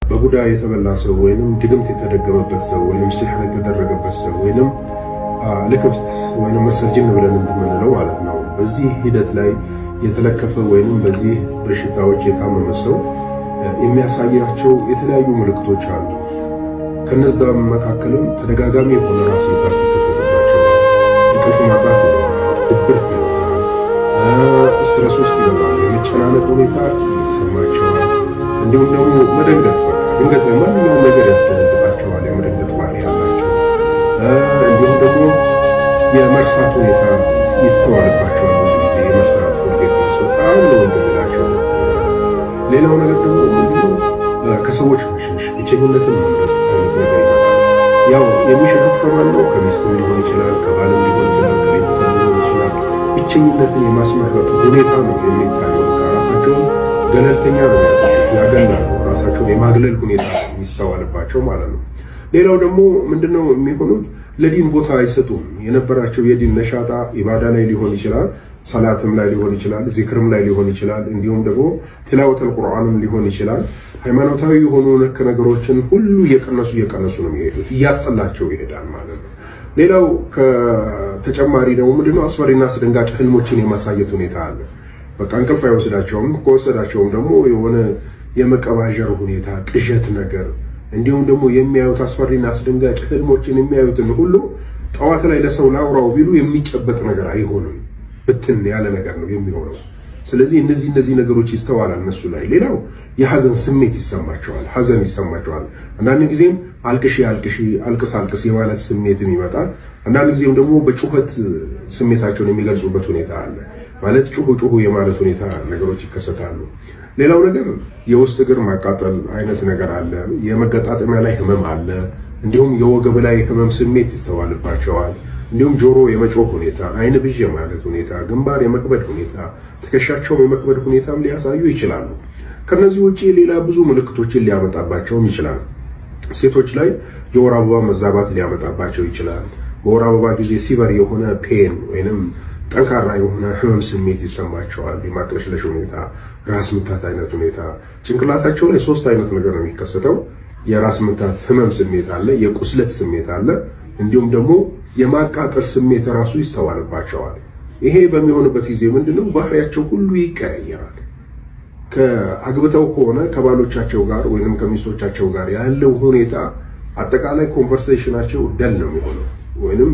በቡዳ የተበላ ሰው ወይንም ድግምት የተደገመበት ሰው ወይንም ሲህር የተደረገበት ሰው ወይንም ልክፍት ወይንም መሰርጅን ብለን እንትምንለው ማለት ነው። በዚህ ሂደት ላይ የተለከፈ ወይንም በዚህ በሽታዎች የታመመ ሰው የሚያሳያቸው የተለያዩ ምልክቶች አሉ። ከነዛም መካከልም ተደጋጋሚ የሆነ ራስ ምታት ይከሰትባቸዋል፣ እንቅልፍ ማጣት ይኖራል፣ ድብርት ይኖራል፣ ስትረስ ውስጥ ይገባሉ፣ የመጨናነቅ ሁኔታ ይሰማቸዋል። እንዲሁም ደግሞ መደንገጥ፣ ድንገት ማንኛውም ነገር ያስደነግጣቸዋል፣ የመደንገጥ ባህሪ ያላቸው። እንዲሁም ደግሞ የመርሳት ሁኔታ ይስተዋልባቸዋል። ብዙ ጊዜ የመርሳት ሁኔታ በጣም ነው እንደላቸው። ሌላው ነገር ደግሞ ምንድነው ከሰዎች መሸሽ፣ ብቸኝነትን መምረጥ አይነት ነገር ይመጣል። ያው የሚሸሹት ከማን ነው? ከሚስትም ሊሆን ይችላል፣ ከባልም ሊሆን ይችላል፣ ከቤተሰብ ሊሆን ይችላል። ብቸኝነትን የማስመረጥ ሁኔታ ነው የሚታየው። ራሳቸውን ገለልተኛ ነው ያገላሉ። ራሳቸውን የማግለል ሁኔታ የሚስተዋልባቸው ማለት ነው። ሌላው ደግሞ ምንድነው የሚሆኑት? ለዲን ቦታ አይሰጡም። የነበራቸው የዲን ነሻጣ ኢባዳ ላይ ሊሆን ይችላል፣ ሰላትም ላይ ሊሆን ይችላል፣ ዚክርም ላይ ሊሆን ይችላል፣ እንዲሁም ደግሞ ቲላወተል ቁርአንም ሊሆን ይችላል። ሃይማኖታዊ የሆኑ ነክ ነገሮችን ሁሉ እየቀነሱ ነው የሚሄዱት። እያስጠላቸው ይሄዳል ማለት ነው። ሌላው ከተጨማሪ ደግሞ ምንድነው አስፈሪና አስደንጋጭ ህልሞችን የማሳየት ሁኔታ አለ። በቃ እንቅልፍ አይወስዳቸውም። ከወሰዳቸውም ደግሞ የሆነ የመቀባዠር ሁኔታ፣ ቅዠት ነገር፣ እንዲሁም ደግሞ የሚያዩት አስፈሪና አስደንጋጭ ህልሞችን የሚያዩትን ሁሉ ጠዋት ላይ ለሰው ላውራው ቢሉ የሚጨበጥ ነገር አይሆንም። ብትን ያለ ነገር ነው የሚሆነው። ስለዚህ እነዚህ ነገሮች ይስተዋላል እነሱ ላይ። ሌላው የሐዘን ስሜት ይሰማቸዋል፣ ሐዘን ይሰማቸዋል። አንዳንድ ጊዜም አልቅሺ አልቅስ የማለት ስሜትም ይመጣል። አንዳንድ ጊዜም ደግሞ በጩኸት ስሜታቸውን የሚገልጹበት ሁኔታ አለ። ማለት ጩሁ የማለት ሁኔታ ነገሮች ይከሰታሉ። ሌላው ነገር የውስጥ እግር ማቃጠል አይነት ነገር አለ። የመገጣጠሚያ ላይ ህመም አለ። እንዲሁም የወገብ ላይ ህመም ስሜት ይስተዋልባቸዋል። እንዲሁም ጆሮ የመጮህ ሁኔታ፣ አይን ብዥ የማለት ሁኔታ፣ ግንባር የመክበድ ሁኔታ፣ ትከሻቸውም የመክበድ ሁኔታም ሊያሳዩ ይችላሉ። ከነዚህ ውጪ ሌላ ብዙ ምልክቶችን ሊያመጣባቸውም ይችላል። ሴቶች ላይ የወር አበባ መዛባት ሊያመጣባቸው ይችላል። በወር አበባ ጊዜ ሲበር የሆነ ፔን ወይንም ጠንካራ የሆነ ህመም ስሜት ይሰማቸዋል። የማቅለሽለሽ ሁኔታ፣ ራስ ምታት አይነት ሁኔታ። ጭንቅላታቸው ላይ 3 አይነት ነገር ነው የሚከሰተው። የራስ ምታት ህመም ስሜት አለ፣ የቁስለት ስሜት አለ፣ እንዲሁም ደግሞ የማቃጠል ስሜት ራሱ ይስተዋልባቸዋል። ይሄ በሚሆንበት ጊዜ ምንድነው ባህሪያቸው ሁሉ ይቀያየራል። ከአግብተው ከሆነ ከባሎቻቸው ጋር ወይንም ከሚስቶቻቸው ጋር ያለው ሁኔታ አጠቃላይ ኮንቨርሴሽናቸው ደል ነው የሚሆነው ወይንም